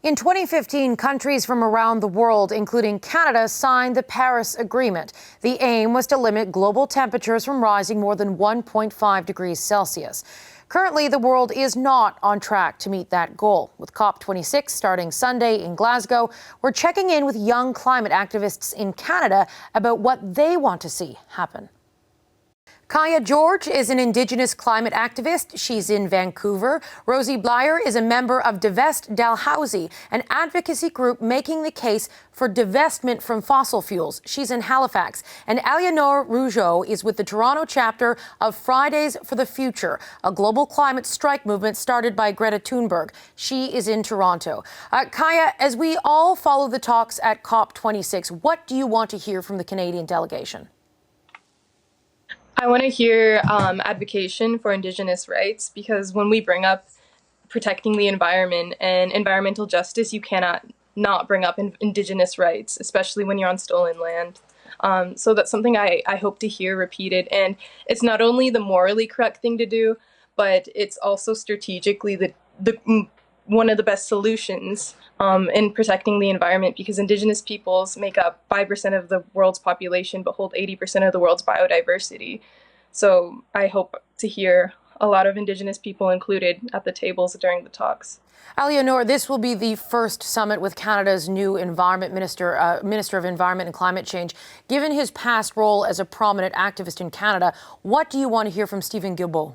In 2015, countries from around the world, including Canada, signed the Paris Agreement. The aim was to limit global temperatures from rising more than 1.5 degrees Celsius. Currently, the world is not on track to meet that goal. With COP26 starting Sunday in Glasgow, we're checking in with young climate activists in Canada about what they want to see happen. Kayah George is an Indigenous climate activist. She's in Vancouver. Rosie Bleyer is a member of Divest Dalhousie, an advocacy group making the case for divestment from fossil fuels. She's in Halifax. And Alienor Rougeot is with the Toronto chapter of Fridays for the Future, a global climate strike movement started by Greta Thunberg. She is in Toronto. Kayah, as we all follow the talks at COP26, what do you want to hear from the Canadian delegation? I want to hear advocation for Indigenous rights, because when we bring up protecting the environment and environmental justice, you cannot not bring up Indigenous rights, especially when you're on stolen land. So that's something I hope to hear repeated. And it's not only the morally correct thing to do, but it's also strategically one of the best solutions in protecting the environment, because Indigenous peoples make up 5% of the world's population but hold 80% of the world's biodiversity. So I hope to hear a lot of Indigenous people included at the tables during the talks. Alienor, this will be the first summit with Canada's new Environment Minister, Minister of Environment and Climate Change. Given his past role as a prominent activist in Canada, what do you want to hear from Stephen Guilbeault?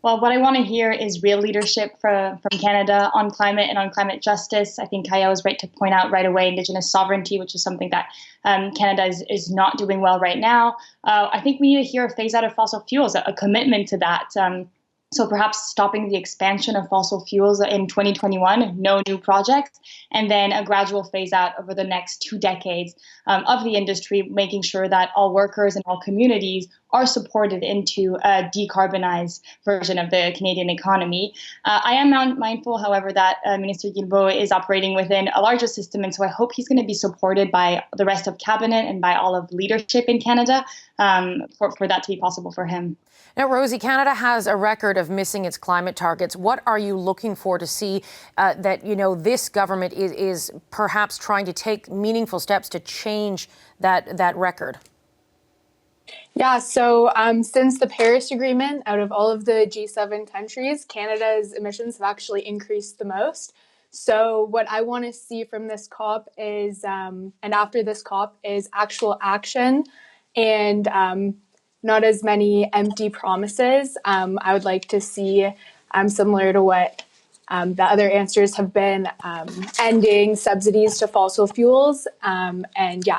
Well, what I want to hear is real leadership from Canada on climate and on climate justice. I think Kayah was right to point out right away Indigenous sovereignty, which is something that Canada is not doing well right now. I think we need to hear a phase out of fossil fuels, a commitment to that. So perhaps stopping the expansion of fossil fuels in 2021, no new projects, and then a gradual phase out over the next 2 decades of the industry, making sure that all workers and all communities are supported into a decarbonized version of the Canadian economy. I am mindful, however, that Minister Guilbeault is operating within a larger system, and so I hope he's going to be supported by the rest of cabinet and by all of leadership in Canada for that to be possible for him. Now, Rosie, Canada has a record of missing its climate targets. What are you looking for to see that, this government is perhaps trying to take meaningful steps to change that record? Yeah, so since the Paris Agreement, out of all of the G7 countries, Canada's emissions have actually increased the most. So what I want to see from this COP is, and after this COP, is actual action and not as many empty promises. I would like to see, similar to what the other answers have been, ending subsidies to fossil fuels, and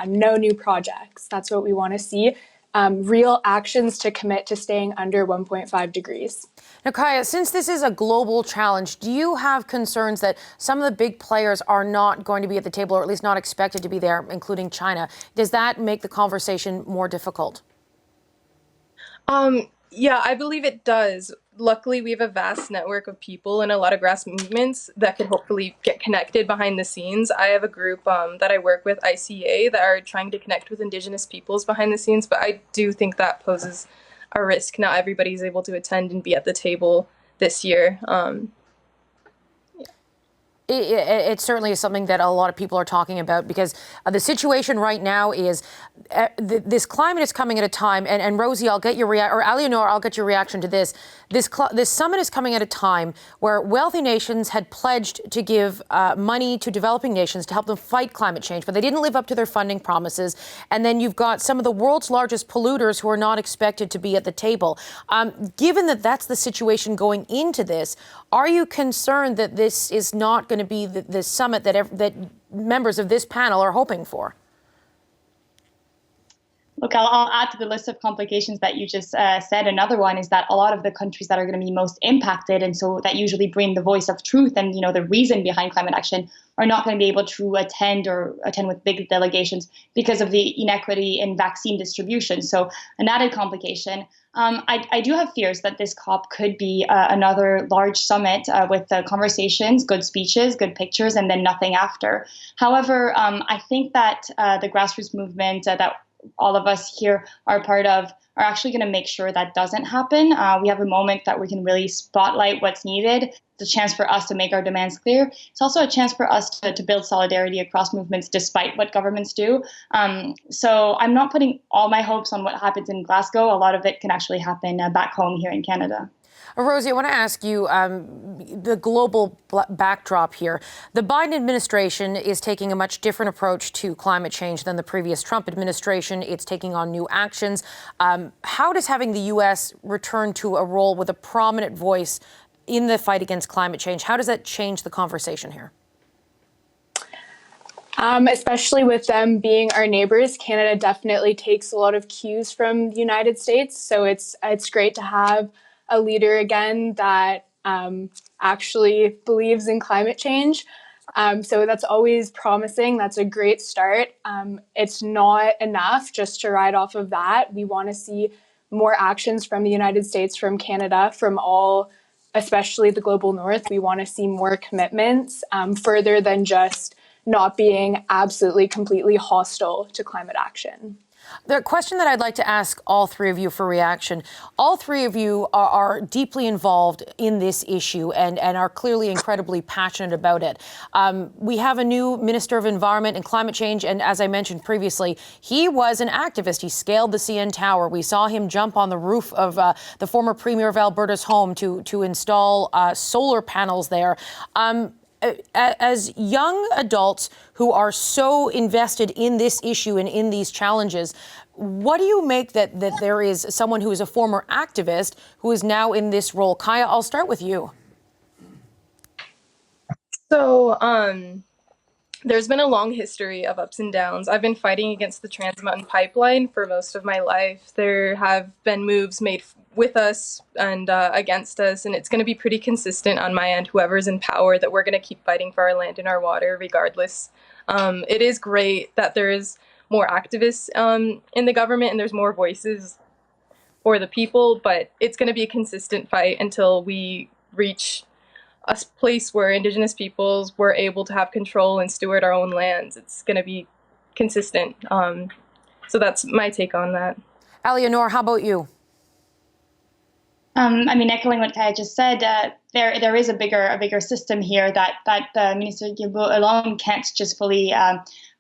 no new projects. That's what we want to see. Real actions to commit to staying under 1.5 degrees. Now, Kayah, since this is a global challenge, do you have concerns that some of the big players are not going to be at the table, or at least not expected to be there, including China? Does that make the conversation more difficult? Yeah, I believe it does. Luckily, we have a vast network of people and a lot of grass movements that can hopefully get connected behind the scenes. I have a group that I work with, ICA, that are trying to connect with Indigenous peoples behind the scenes, but I do think that poses a risk. Not everybody's able to attend and be at the table this year. It certainly is something that a lot of people are talking about, because the situation right now is this climate is coming at a time, and Rosie, I'll get your or Alienor, I'll get your reaction to this. This summit is coming at a time where wealthy nations had pledged to give money to developing nations to help them fight climate change, but they didn't live up to their funding promises. And then you've got some of the world's largest polluters who are not expected to be at the table. Given that that's the situation going into this, are you concerned that this is not going to be the summit that members of this panel are hoping for? Look, I'll add to the list of complications that you just said. Another one is that a lot of the countries that are going to be most impacted, and so that usually bring the voice of truth and the reason behind climate action, are not going to be able to attend with big delegations because of the inequity in vaccine distribution. So an added complication. I do have fears that this COP could be another large summit with conversations, good speeches, good pictures, and then nothing after. However, I think that the grassroots movement that all of us here are part of are actually going to make sure that doesn't happen. We have a moment that we can really spotlight what's needed. It's a chance for us to make our demands clear. It's also a chance for us to build solidarity across movements despite what governments do. So I'm not putting all my hopes on what happens in Glasgow. A lot of it can actually happen back home here in Canada. Rosie, I want to ask you the global backdrop here. The Biden administration is taking a much different approach to climate change than the previous Trump administration. It's taking on new actions. How does having the U.S. return to a role with a prominent voice in the fight against climate change, how does that change the conversation here? Especially with them being our neighbors, Canada definitely takes a lot of cues from the United States. So it's great to have a leader again that actually believes in climate change. So that's always promising. That's a great start. It's not enough just to ride off of that. We want to see more actions from the United States, from Canada, from all, especially the global north. We want to see more commitments further than just not being absolutely, completely hostile to climate action. The question that I'd like to ask all three of you for reaction, all three of you are deeply involved in this issue and are clearly incredibly passionate about it. We have a new Minister of Environment and Climate Change, and as I mentioned previously, he was an activist. He scaled the CN Tower. We saw him jump on the roof of the former Premier of Alberta's home to install solar panels there. As young adults who are so invested in this issue and in these challenges, what do you make that there is someone who is a former activist who is now in this role? Kayah, I'll start with you. So, there's been a long history of ups and downs. I've been fighting against the Trans Mountain Pipeline for most of my life. There have been moves made with us and against us, and it's going to be pretty consistent on my end, whoever's in power, that we're going to keep fighting for our land and our water regardless. It is great that there's more activists in the government and there's more voices for the people, but it's going to be a consistent fight until we reach a place where Indigenous peoples were able to have control and steward our own lands. It's going to be consistent. So that's my take on that. Alienor, how about you? Echoing what Kayah just said, there is a bigger system here that Minister Guilbeault alone can't just fully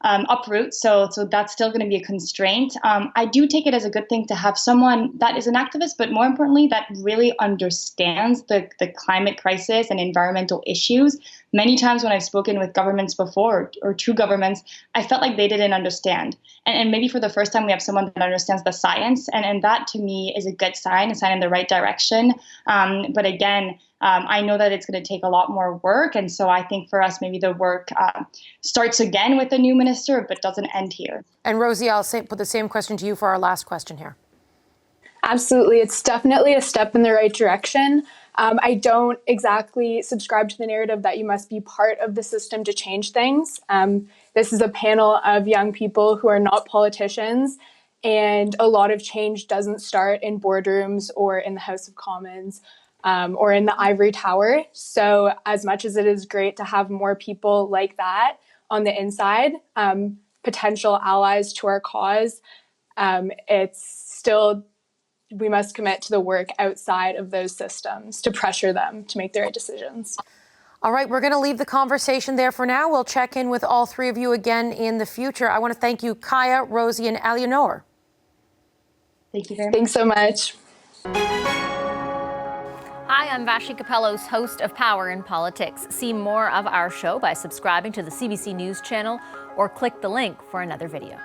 uproot. So that's still going to be a constraint. I do take it as a good thing to have someone that is an activist, but more importantly, that really understands the climate crisis and environmental issues. Many times when I've spoken with governments before, or to governments, I felt like they didn't understand. And maybe for the first time, we have someone that understands the science. And that, to me, is a good sign, a sign in the right direction. But again, I know that it's going to take a lot more work. And so I think for us, maybe the work starts again with the new minister, but doesn't end here. And Rosie, I'll put the same question to you for our last question here. Absolutely. It's definitely a step in the right direction. I don't exactly subscribe to the narrative that you must be part of the system to change things. This is a panel of young people who are not politicians, and a lot of change doesn't start in boardrooms or in the House of Commons or in the ivory tower. So as much as it is great to have more people like that on the inside, potential allies to our cause, it's still, we must commit to the work outside of those systems to pressure them to make the right decisions. All right, we're going to leave the conversation there for now. We'll check in with all three of you again in the future. I want to thank you, Kayah, Rosie, and Alienor. Thank you very much. Thanks so much. Hi, I'm Vashi Capellos, host of Power in Politics. See more of our show by subscribing to the CBC News channel or click the link for another video.